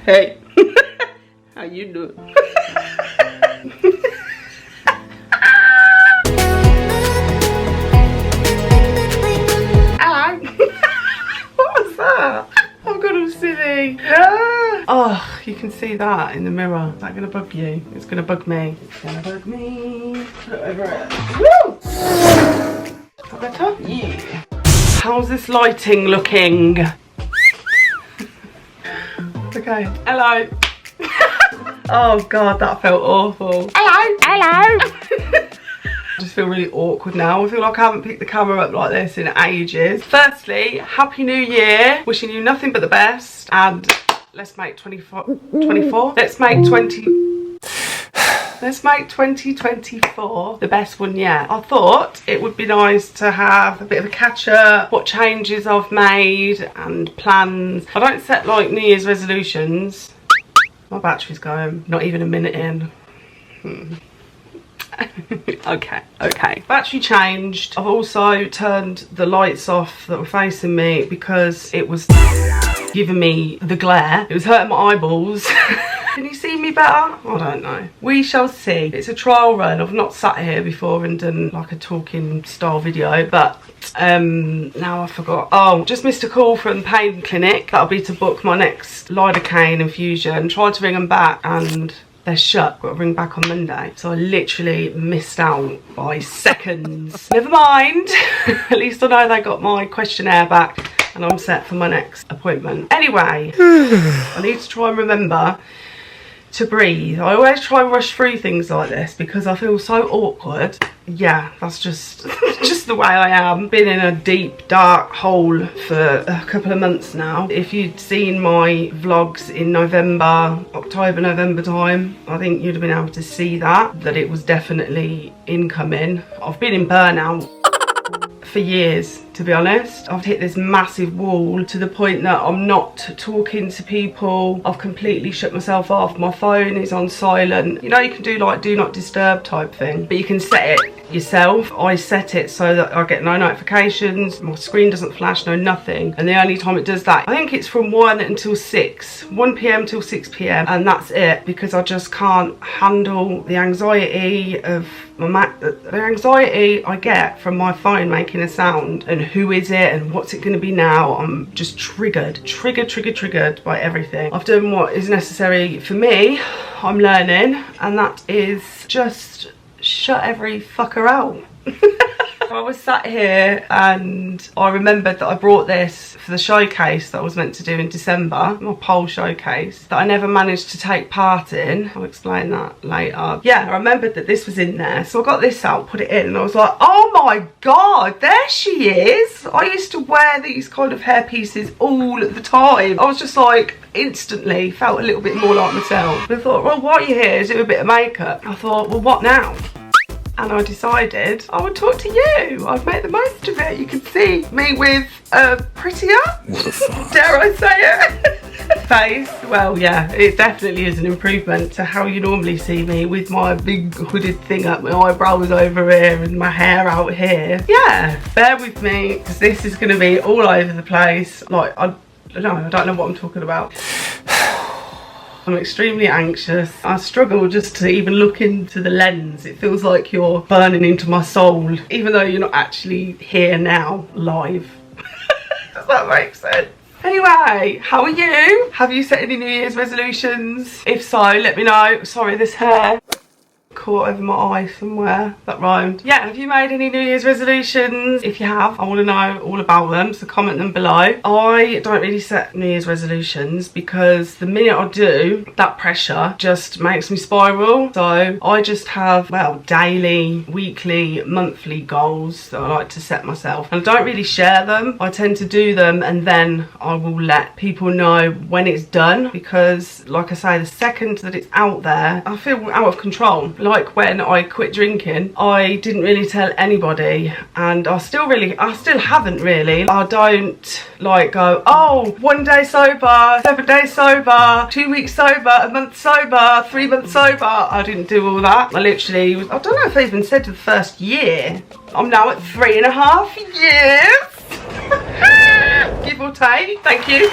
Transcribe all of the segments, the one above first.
Hey, how you doing? Hello. What was that? Oh god, I'm silly. Oh, you can see that in the mirror. Is that gonna bug you? It's gonna bug me. It's gonna bug me. Put it over it. Woo! Is that better? Yeah. How's this lighting looking? Okay. Hello. Oh god, that felt awful. Hello. Hello. I just feel really awkward now. I feel like I haven't picked the camera up like this in ages. Firstly, Happy New Year. Wishing you nothing but the best. And let's make 24. Let's make 2024 the best one yet. I thought it would be nice to have a bit of a catch up, what changes I've made and plans. I don't set like New Year's resolutions. My battery's going, not even a minute in. Okay. Battery changed. I've also turned the lights off that were facing me because it was giving me the glare. It was hurting my eyeballs. Can you see me better? I don't know. We shall see. It's a trial run. I've not sat here before and done like a talking style video, but now I forgot. Oh, just missed a call from the pain clinic. That'll be to book my next lidocaine infusion. Tried to ring them back and they're shut. Got to ring back on Monday. So I literally missed out by seconds. Never mind. At least I know they got my questionnaire back and I'm set for my next appointment. Anyway, I need to try and remember to breathe. I always try and rush through things like this because I feel so awkward. Yeah, that's just just the way I am. Been in a deep dark hole for a couple of months now. If you'd seen my vlogs in October, November time, I think you'd have been able to see that it was definitely incoming. I've been in burnout for years, to be honest. I've hit this massive wall to the point that I'm not talking to people. I've completely shut myself off. My phone is on silent. You know, you can do like do not disturb type thing, but you can set it yourself. I set it so that I get no notifications, my screen doesn't flash, no nothing, and the only time it does that, I think it's from 1 until 6, 1 p.m. till 6 p.m, and that's it, because I just can't handle the anxiety of the anxiety I get from my phone making a sound, and who is it and what's it going to be now. I'm just triggered by everything. I've done what is necessary for me. I'm learning, and that is just shut every fucker out. I was sat here and I remembered that I brought this for the showcase that I was meant to do in December, my pole showcase, that I never managed to take part in. I'll explain that later. Yeah, I remembered that this was in there, so I got this out, put it in, and I was like, oh my god, there she is. I used to wear these kind of hair pieces all the time. I was just like, instantly felt a little bit more like myself. And I thought, well, while you're here, do a bit of makeup. I thought, well, what now? And I decided I would talk to you. I've made the most of it. You can see me with a prettier, dare I say it, face. Well, yeah, it definitely is an improvement to how you normally see me, with my big hooded thing up, my eyebrows over here and my hair out here. Yeah, bear with me, because this is going to be all over the place. Like, I don't know what I'm talking about. I'm extremely anxious. I struggle just to even look into the lens. It feels like you're burning into my soul, even though you're not actually here now, live. Does that make sense? Anyway, how are you? Have you set any New Year's resolutions? If so, let me know. Sorry, this hair caught over my eye somewhere. That rhymed. Yeah, have you made any New Year's resolutions? If you have, I want to know all about them, so comment them below. I don't really set New Year's resolutions because the minute I do, that pressure just makes me spiral. So I just have, well, daily, weekly, monthly goals that I like to set myself, and I don't really share them. I tend to do them and then I will let people know when it's done, because like I say, the second that it's out there, I feel out of control. Like when I quit drinking, I didn't really tell anybody, and I still haven't really. I don't like go, oh, 1 day sober, 7 days sober, 2 weeks sober, a month sober, 3 months sober. I didn't do all that. I literally, I don't know if I even said the first year. I'm now at 3.5 years. Give or take. Thank you.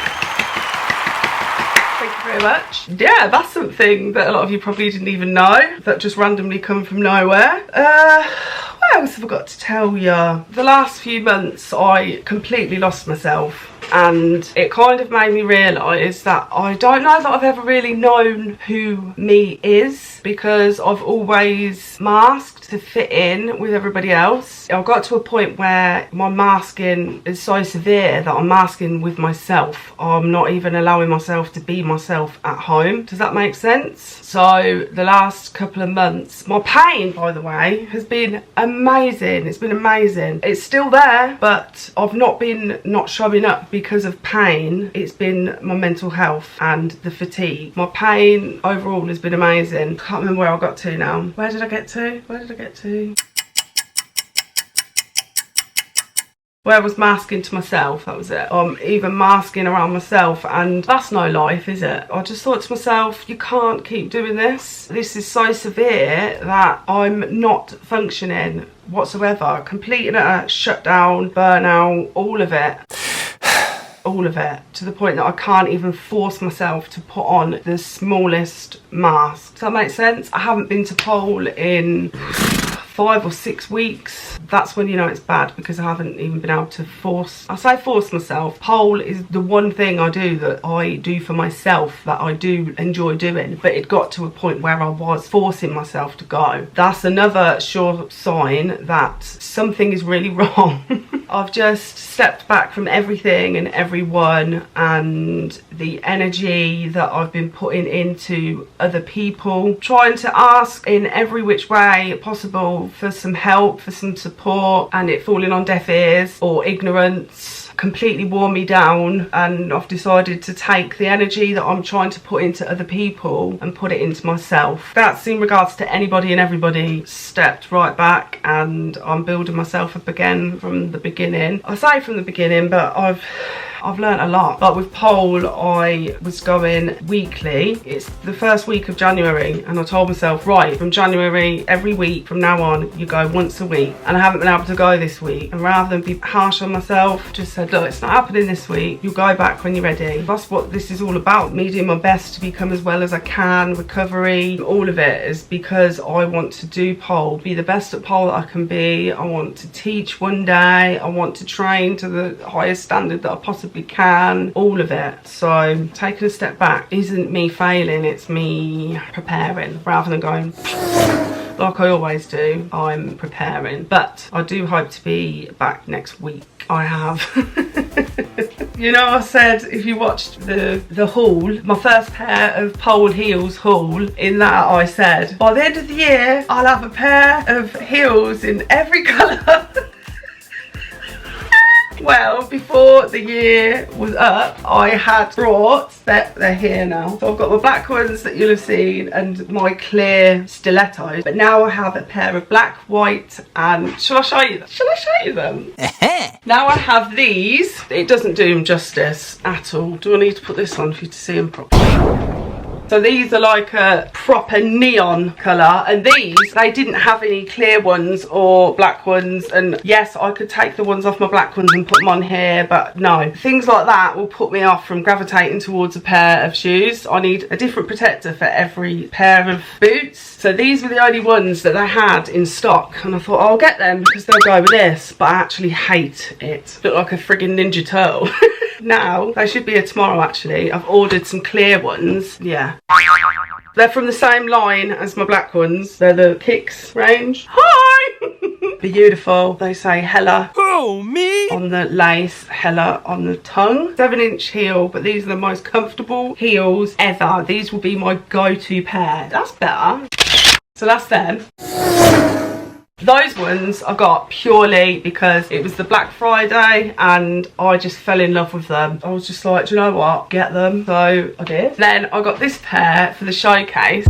Thank you very much. Yeah, that's something that a lot of you probably didn't even know, that just randomly come from nowhere. What else have I got to tell you? The last few months I completely lost myself, and it kind of made me realise that I don't know that I've ever really known who me is, because I've always masked to fit in with everybody else. I got to a point where my masking is so severe that I'm masking with myself. I'm not even allowing myself to be myself at home. Does that make sense? So the last couple of months, my pain, by the way, has been amazing. It's been amazing. It's still there, but I've not been not showing up because of pain. It's been my mental health and the fatigue. My pain overall has been amazing. Can't remember where I got to now. Where did I get to? Where did I get to? Where I was masking to myself, that was it. I'm even masking around myself, and that's no life, is it? I just thought to myself, you can't keep doing this. This is so severe that I'm not functioning whatsoever. Complete and utter shutdown, burnout, all of it. All of it, to the point that I can't even force myself to put on the smallest mask. Does that make sense? I haven't been to pole in 5 or 6 weeks. That's when you know it's bad, because I haven't even been able to force myself. Pole is the one thing I do that I do for myself that I do enjoy doing, but it got to a point where I was forcing myself to go. That's another sure sign that something is really wrong. I've just stepped back from everything and everyone, and the energy that I've been putting into other people, trying to ask in every which way possible for some help, for some support, and it falling on deaf ears or ignorance completely wore me down. And I've decided to take the energy that I'm trying to put into other people and put it into myself. That's in regards to anybody and everybody. Stepped right back, and I'm building myself up again from the beginning. I say from the beginning, but I've learned a lot. But with pole, I was going weekly. It's the first week of January, and I told myself, right, from January, every week from now on, you go once a week. And I haven't been able to go this week. And rather than be harsh on myself, just said, look, it's not happening this week. You'll go back when you're ready. That's what this is all about. Me doing my best to become as well as I can, recovery, all of it is because I want to do pole, be the best at pole that I can be. I want to teach one day. I want to train to the highest standard that I possibly can, all of it. So taking a step back isn't me failing, it's me preparing rather than going like I always do. I'm preparing, but I do hope to be back next week. I have. You know, I said if you watched the haul, my first pair of pole heels haul, in that I said by the end of the year I'll have a pair of heels in every colour. Well, before the year was up, I had brought, they're here now. So I've got my black ones that you'll have seen and my clear stilettos. But now I have a pair of black, white, and shall I show you them? Shall I show you them? Now I have these. It doesn't do them justice at all. Do I need to put this on for you to see them properly? So these are like a proper neon colour, and these, they didn't have any clear ones or black ones, and yes, I could take the ones off my black ones and put them on here, but no. Things like that will put me off from gravitating towards a pair of shoes. I need a different protector for every pair of boots. So these were the only ones that they had in stock, and I thought, oh, I'll get them because they'll go with this, but I actually hate it. Look like a friggin' Ninja Turtle. Now, they should be here tomorrow actually. I've ordered some clear ones, yeah. They're from the same line as my black ones. They're the Kicks range. Hi! Beautiful. They say Hella. Oh, me? On the lace, Hella on the tongue. 7-inch heel, but these are the most comfortable heels ever. These will be my go-to pair. That's better. So that's them. Those ones I got purely because it was the Black Friday and I just fell in love with them. I was just like, do you know what? Get them. So I did. Then I got this pair for the showcase.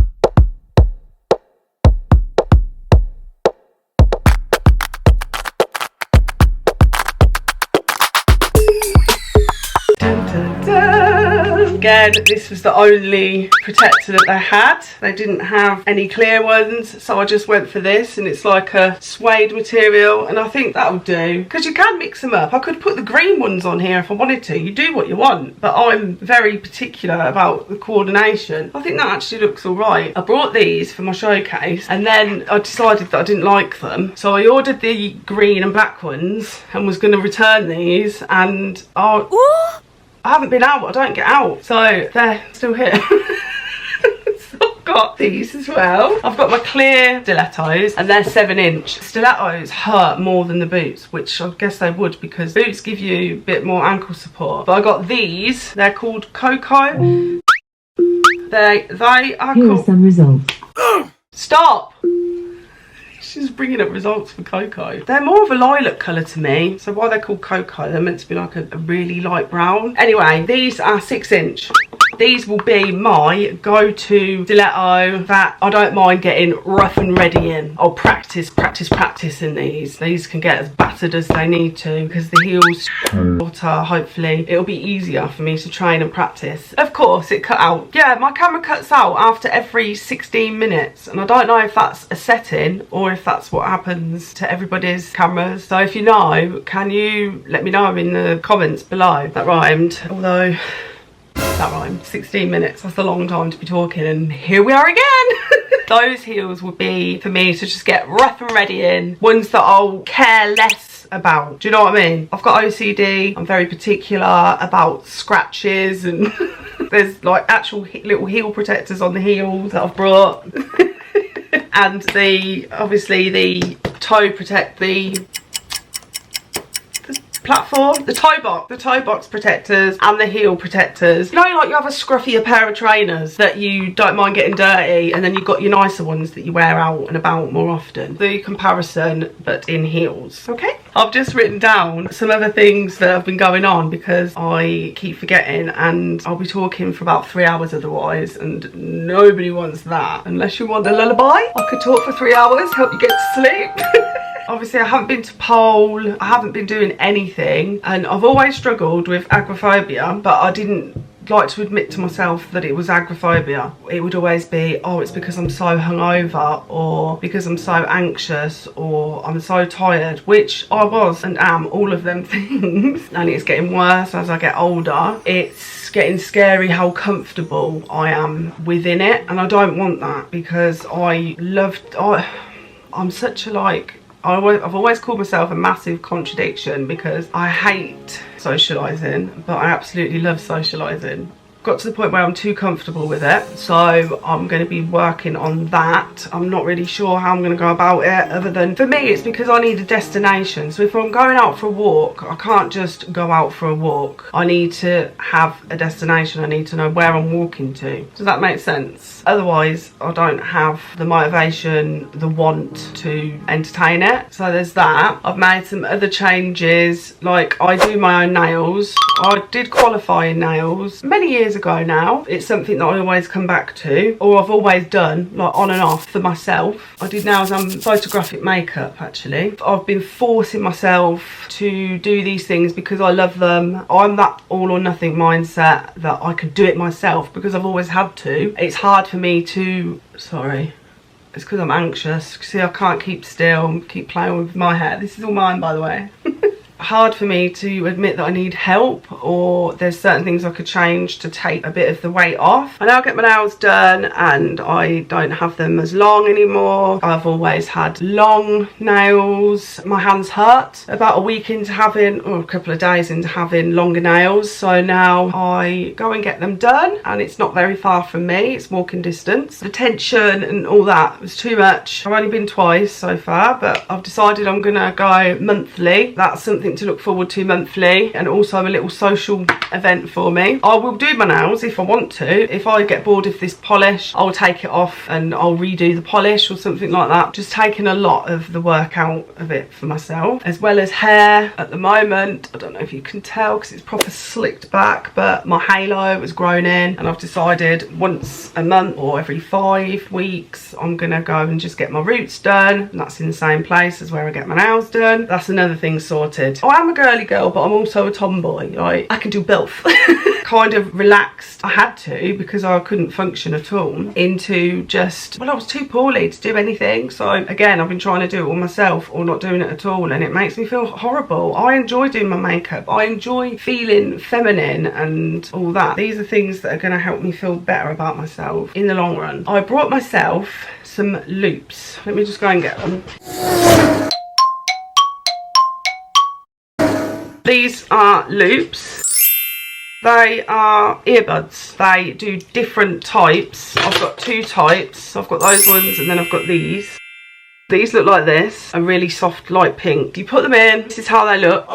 Dun, dun, dun. Again, this was the only protector that they had. They didn't have any clear ones, so I just went for this, and it's like a suede material, and I think that'll do, because you can mix them up. I could put the green ones on here if I wanted to. You do what you want, but I'm very particular about the coordination. I think that actually looks all right. I brought these for my showcase, and then I decided that I didn't like them, so I ordered the green and black ones and was going to return these, and I haven't been out. I don't get out, so they're still here. So I've got these as well. I've got my clear stilettos, and they're 7-inch. Stilettos hurt more than the boots, which I guess they would, because boots give you a bit more ankle support. But I got these. They're called Cocoa. They are Here cool. are some results. Stop! She's bringing up results for Cocoa. They're more of a lilac colour to me, so why they're called Cocoa, they're meant to be like a really light brown. Anyway, these are 6-inch. These will be my go-to stiletto that I don't mind getting rough and ready in. I'll practice in these. These can get as battered as they need to, because the heels shorter. Hopefully it'll be easier for me to train and practice. Of course it cut out. Yeah, my camera cuts out after every 16 minutes, and I don't know if that's a setting or if that's what happens to everybody's cameras. So if you know, can you let me know in the comments below? That rhymed, although that rhymed. 16 minutes, that's a long time to be talking, and here we are again. Those heels would be for me to just get rough and ready in, ones that I'll care less about. Do you know what I mean? I've got OCD. I'm very particular about scratches, and there's like actual little heel protectors on the heels that I've brought. And obviously the toe protect, the platform, the toe box protectors, and the heel protectors. You know, like you have a scruffier pair of trainers that you don't mind getting dirty, and then you've got your nicer ones that you wear out and about more often. The comparison, but in heels. Okay, I've just written down some other things that have been going on, because I keep forgetting, and I'll be talking for about 3 hours otherwise, and nobody wants that. Unless you want a lullaby, I could talk for 3 hours, help you get to sleep. Obviously I haven't been to pole, I haven't been doing anything, and I've always struggled with agoraphobia, but I didn't like to admit to myself that it was agoraphobia. It would always be, oh, it's because I'm so hungover, or because I'm so anxious, or I'm so tired, which I was and am all of them things. And it's getting worse as I get older. It's getting scary how comfortable I am within it, and I don't want that, because I'm such a I've always called myself a massive contradiction, because I hate socialising, but I absolutely love socialising. Got to the point where I'm too comfortable with it, so I'm going to be working on that. I'm not really sure how I'm going to go about it, other than, for me, it's because I need a destination. So if I'm going out for a walk, I can't just go out for a walk. I need to have a destination. I need to know where I'm walking to. Does that make sense? Otherwise, I don't have the motivation, the want to entertain it. So there's that. I've made some other changes, like I do my own nails. I did qualify in nails many years ago now. It's something that I always come back to, or I've always done, like on and off for myself. I did nails and photographic makeup, actually. I've been forcing myself to do these things because I love them. I'm that all or nothing mindset that I could do it myself because I've always had to. It's hard for me to, sorry, it's because I'm anxious. See, I can't keep still, keep playing with my hair. This is all mine, by the way. Hard for me to admit that I need help, or there's certain things I could change to take a bit of the weight off. I now get my nails done and I don't have them as long anymore. I've always had long nails. My hands hurt about a week into having, or a couple of days into having longer nails, so now I go and get them done, and it's not very far from me. It's walking distance. The tension and all that was too much. I've only been twice so far, but I've decided I'm gonna go monthly. That's something to look forward to monthly, and also a little social event for me. I will do my nails if I want to. If I get bored of this polish, I'll take it off and I'll redo the polish or something like that. Just taking a lot of the work out of it for myself, as well as hair. At the moment, I don't know if you can tell because it's proper slicked back, but my halo has grown in, and I've decided once a month or every 5 weeks I'm gonna go and just get my roots done, and that's in the same place as where I get my nails done. That's another thing sorted. I am a girly girl, but I'm also a tomboy. Like, I can do both. kind of relaxed. I had to, because I couldn't function at all, into just, well, I was too poorly to do anything. So again, I've been trying to do it all myself or not doing it at all, and it makes me feel horrible. I enjoy doing my makeup. I enjoy feeling feminine and all that. These are things that are going to help me feel better about myself in the long run. I brought myself some loops. Let me just go and get them. These are loops. They are earbuds. They do different types. I've got 2 types. I've got those ones and then I've got these. These look like this, a really soft light pink. You put them in, this is how they look.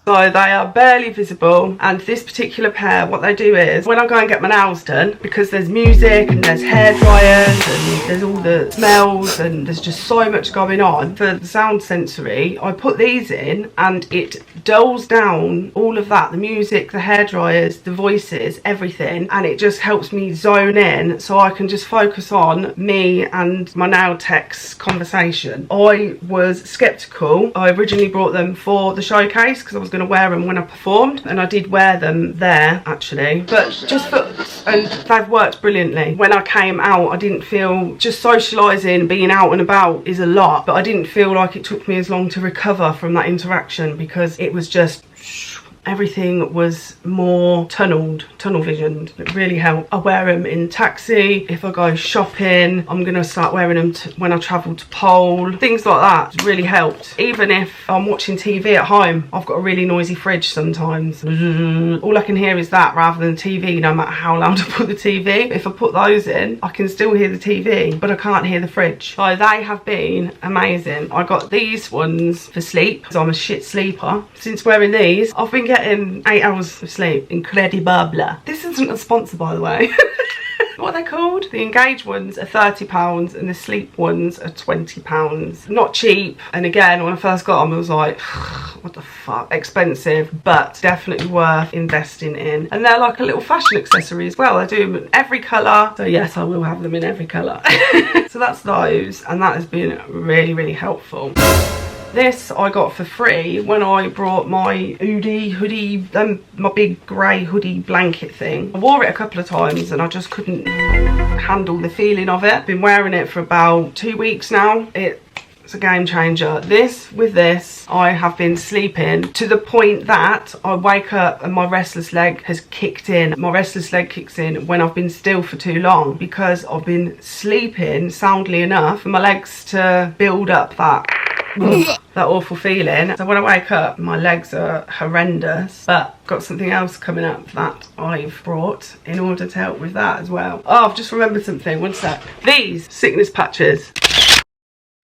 So they are barely visible, and this particular pair, what they do is, when I go and get my nails done, because there's music and there's hair dryers and there's all the smells and there's just so much going on, for the sound sensory, I put these in and it dulls down all of that, the music, the hair dryers, the voices, everything, and it just helps me zone in so I can just focus on me and my nail tech's conversation. I was sceptical. I originally brought them for the showcase because I was going to wear them when I performed, and I did wear them there actually, but just for, and they've worked brilliantly. When I came out, I didn't feel, just socialising, being out and about is a lot, but I didn't feel like it took me as long to recover from that interaction, because it was just, everything was more tunnel visioned. It really helped. I wear them in taxi, if I go shopping. I'm gonna start wearing them when I travel to Pole, things like that. It's really helped. Even if I'm watching TV at home, I've got a really noisy fridge sometimes. All I can hear is that rather than TV, no matter how loud I put the TV. If I put those in, I can still hear the TV, but I can't hear the fridge. So they have been amazing. I got these ones for sleep because I'm a shit sleeper. Since wearing these, I've been getting 8 hours of sleep. Incredible. This isn't a sponsor, by the way. What are they called? The Engage ones are £30 and the Sleep ones are £20. Not cheap. And again, when I first got them, I was like, what the fuck? Expensive, but definitely worth investing in. And they're like a little fashion accessory as well. I do them in every colour. So yes, I will have them in every colour. So that's those, and that has been really, really helpful. This I got for free when I brought my hoodie, my big grey hoodie blanket thing. I wore it a couple of times and I just couldn't handle the feeling of it. Been wearing it for about 2 weeks now. It's a game changer. With this, I have been sleeping to the point that I wake up and my restless leg has kicked in. My restless leg kicks in when I've been still for too long, because I've been sleeping soundly enough for my legs to build up that awful feeling. So when I wake up, my legs are horrendous, but got something else coming up that I've brought in order to help with that as well. Oh, I've just remembered something, one sec. These sickness patches.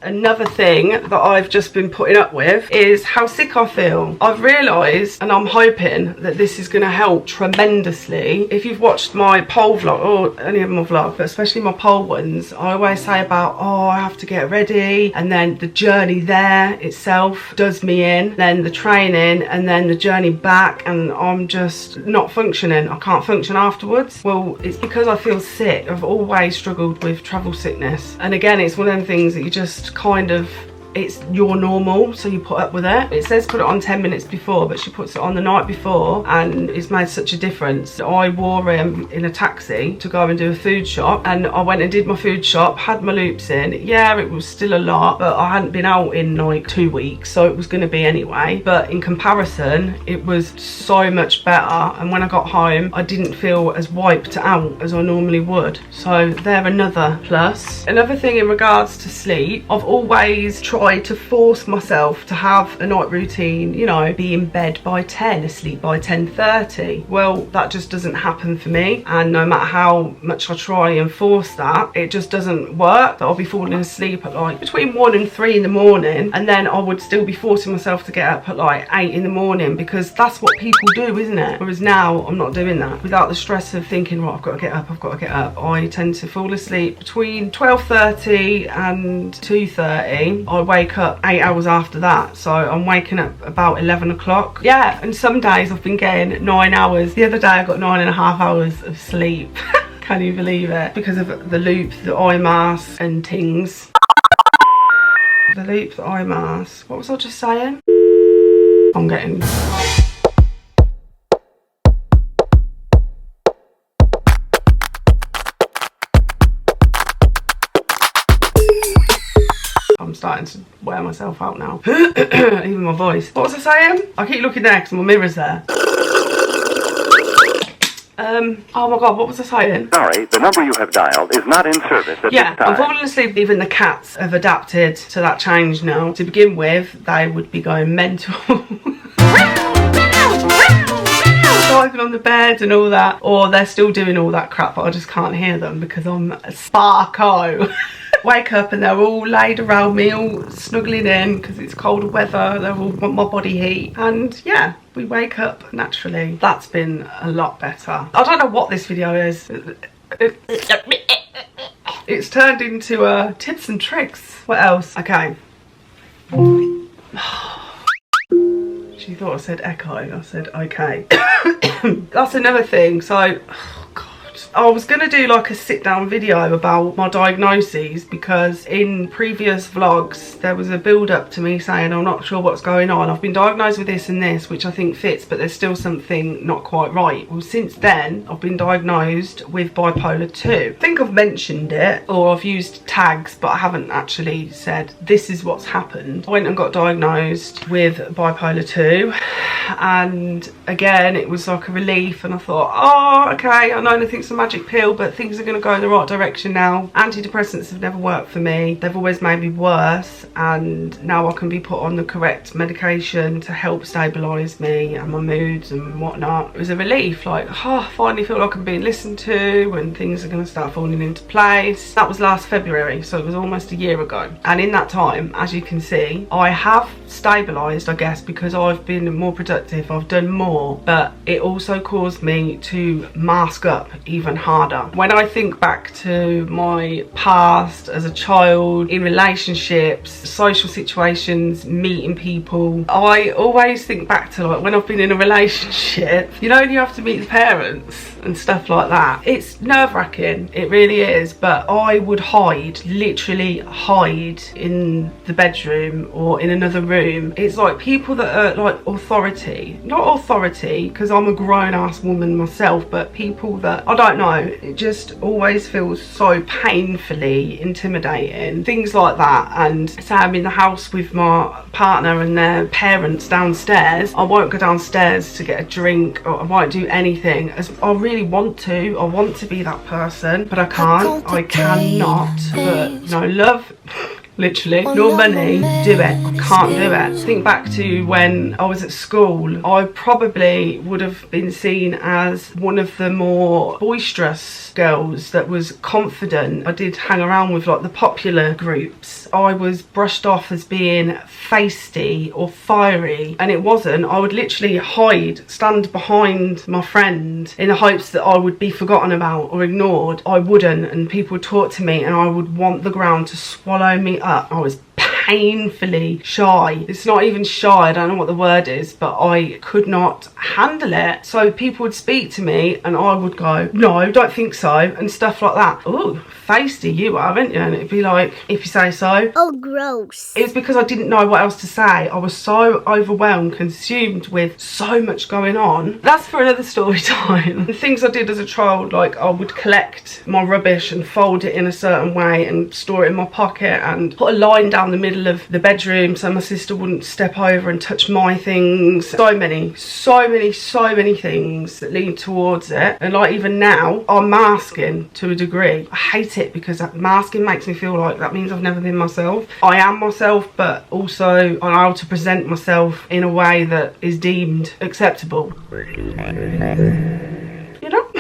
Another thing that I've just been putting up with is how sick I feel. I've realised, and I'm hoping that this is going to help tremendously. If you've watched my pole vlog, or any of my vlogs, but especially my pole ones, I always say about, oh, I have to get ready, and then the journey there itself does me in, then the training, and then the journey back, and I'm just not functioning. I can't function afterwards. Well, it's because I feel sick. I've always struggled with travel sickness, and again, it's one of them things that you just kind of, it's your normal, so you put up with it. It says put it on 10 minutes before, but she puts it on the night before, and it's made such a difference. I wore him in a taxi to go and do a food shop, and I went and did my food shop, had my loops in. Yeah, it was still a lot, but I hadn't been out in like 2 weeks, so it was going to be anyway. But in comparison, it was so much better, and when I got home, I didn't feel as wiped out as I normally would. So they're another plus. Another thing in regards to sleep, I've always tried to force myself to have a night routine, you know, be in bed by 10, asleep by 10:30. Well, that just doesn't happen for me, and no matter how much I try and force that, it just doesn't work. I'll be falling asleep at like between 1 and 3 in the morning, and then I would still be forcing myself to get up at like 8 in the morning, because that's what people do, isn't it? Whereas now I'm not doing that. Without the stress of thinking, right, I've got to get up, I've got to get up, I tend to fall asleep between 12:30 and 2:30. I wake up 8 hours after that, so I'm waking up about 11 o'clock. Yeah, and some days I've been getting 9 hours. The other day I got 9.5 hours of sleep. Can you believe it? Because of the loop, the eye mask and things. The loop, the eye mask. What was I just saying? I'm getting... starting to wear myself out now. Even my voice. What was I saying? I keep looking there because my mirror's there. Oh my god, what was I saying? Sorry, the number you have dialed is not in service at this time. I'm falling asleep. Even the cats have adapted to that change now. To begin with, they would be going mental. Diving on the bed and all that. Or they're still doing all that crap, but I just can't hear them because I'm a sparko. Wake up and they're all laid around me, all snuggling in because it's colder weather. They all want my body heat. And yeah, we wake up naturally. That's been a lot better. I don't know what this video is. It's turned into tips and tricks. What else? Okay. She thought I said echo. I said okay. That's another thing. So, oh God. I was going to do like a sit down video about my diagnoses because in previous vlogs there was a build up to me saying I'm not sure what's going on. I've been diagnosed with this and this, which I think fits, but there's still something not quite right. Well, since then I've been diagnosed with bipolar 2. I think I've mentioned it or I've used tags, but I haven't actually said this is what's happened. I went and got diagnosed with bipolar 2 and again it was like a relief, and I thought, oh okay, I know nothing's a magic pill, but things are going to go in the right direction now. Antidepressants have never worked for me. They've always made me worse, and now I can be put on the correct medication to help stabilise me and my moods and whatnot. It was a relief, like, oh, I finally feel like I'm being listened to and things are going to start falling into place. That was last February, so it was almost a year ago. And in that time, as you can see, I have stabilised, I guess, because I've been more productive, I've done more, but it also caused me to mask up even harder. When I think back to my past as a child, in relationships, social situations, meeting people, I always think back to like when I've been in a relationship, you know, you have to meet the parents and stuff like that. It's nerve-wracking, it really is, but I would hide, literally hide in the bedroom or in another room. It's like people that are like authority, not authority because I'm a grown-ass woman myself, but people that, I don't know, it just always feels so painfully intimidating, things like that. And say I'm in the house with my partner and their parents downstairs, I won't go downstairs to get a drink, or I won't do anything. As I really want to, I want to be that person, but I can't, I cannot. But no love, literally, no money, do it. I can't do it. Think back to when I was at school, I probably would have been seen as one of the more boisterous girls that was confident. I did hang around with like the popular groups. I was brushed off as being feisty or fiery, and it wasn't. I would literally hide, stand behind my friend in the hopes that I would be forgotten about or ignored. I wouldn't, and people would talk to me and I would want the ground to swallow me up. I was painfully shy. It's not even shy, I don't know what the word is, but I could not handle it. So people would speak to me and I would go, no, don't think so, and stuff like that. Oh, feisty you are, aren't you? And it'd be like, if you say so. Oh, gross. It was because I didn't know what else to say. I was so overwhelmed, consumed with so much going on. That's for another story time. The things I did as a child, like I would collect my rubbish and fold it in a certain way and store it in my pocket and put a line down the middle of the bedroom so my sister wouldn't step over and touch my things. So many things that lead towards it. And like even now, I'm masking to a degree. I hate it because that masking makes me feel like that means I've never been myself. I am myself, but also I'm able to present myself in a way that is deemed acceptable. You know?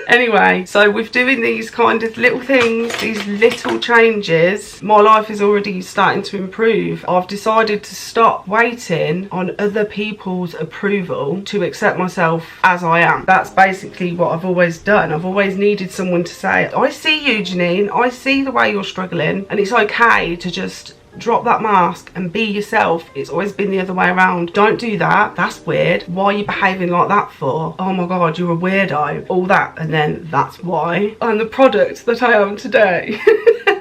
Anyway, so with doing these kind of little things, these little changes, my life is already starting to improve. I've decided to stop waiting on other people's approval to accept myself as I am. That's basically what I've always done. I've always needed someone to say, I see you, Janine, I see the way you're struggling, and it's okay to just drop that mask and be yourself. It's always been the other way around. Don't do that, that's weird. Why are you behaving like that for? Oh my god, you're a weirdo. All that, and then that's why I'm the product that I am today.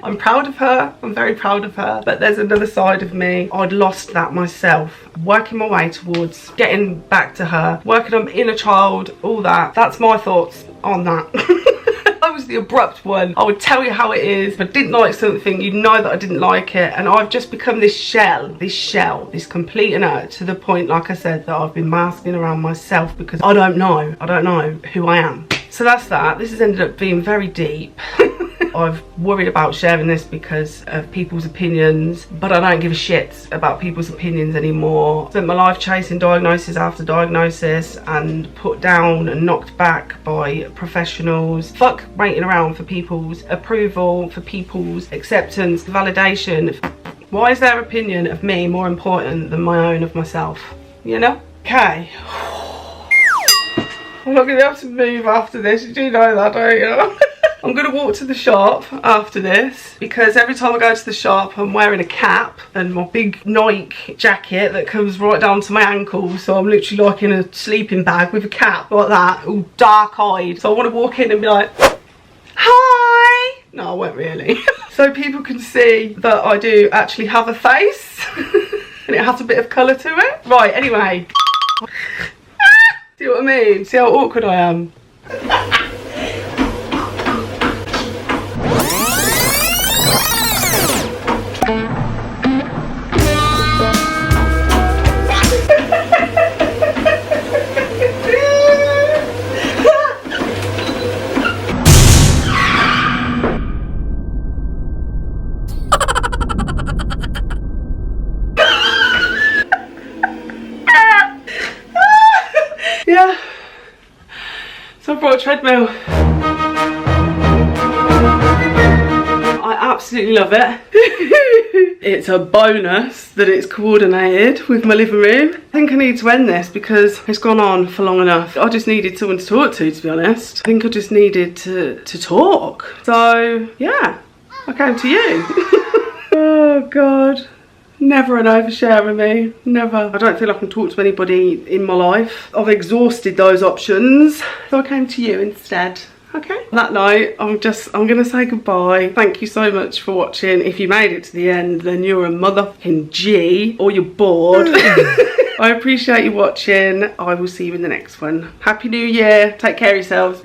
I'm proud of her, I'm very proud of her, but there's another side of me. I'd lost that myself. Working my way towards getting back to her, working on inner child, all that. That's my thoughts on that. I was the abrupt one. I would tell you how it is. If I didn't like something, you'd know that I didn't like it. And I've just become this shell, this complete and utter, to the point, like I said, that I've been masking around myself because I don't know who I am. So that's that. This has ended up being very deep. I've worried about sharing this because of people's opinions, but I don't give a shit about people's opinions anymore. Spent my life chasing diagnosis after diagnosis and put down and knocked back by professionals. Fuck waiting around for people's approval, for people's acceptance, validation. Why is their opinion of me more important than my own of myself? You know? Okay. I'm not going to have to move after this. You do know that, don't you? I'm going to walk to the shop after this because every time I go to the shop I'm wearing a cap and my big Nike jacket that comes right down to my ankles, so I'm literally like in a sleeping bag with a cap like that, all dark-eyed. So I want to walk in and be like, hi! No, I won't really. So people can see that I do actually have a face and it has a bit of colour to it. Right, anyway. See what I mean? See how awkward I am? Yeah, so I brought a treadmill. I absolutely love it. It's a bonus that it's coordinated with my living room. I think I need to end this because it's gone on for long enough. I just needed someone to talk to be honest. I think I just needed to talk. So yeah, I came to you. Oh God. Never an overshare with me, never. I don't feel I can talk to anybody in my life. I've exhausted those options, so I came to you instead. Okay. On that note, I'm gonna say goodbye. Thank you so much for watching. If you made it to the end, then you're a motherfucking G, or you're bored. I appreciate you watching. I will see you in the next one. Happy New Year. Take care of yourselves.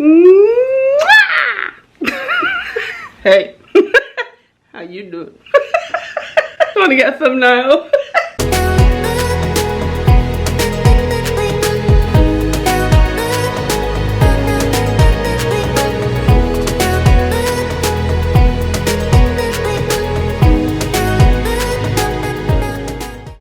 Hey. How you doing? I want to get a thumbnail.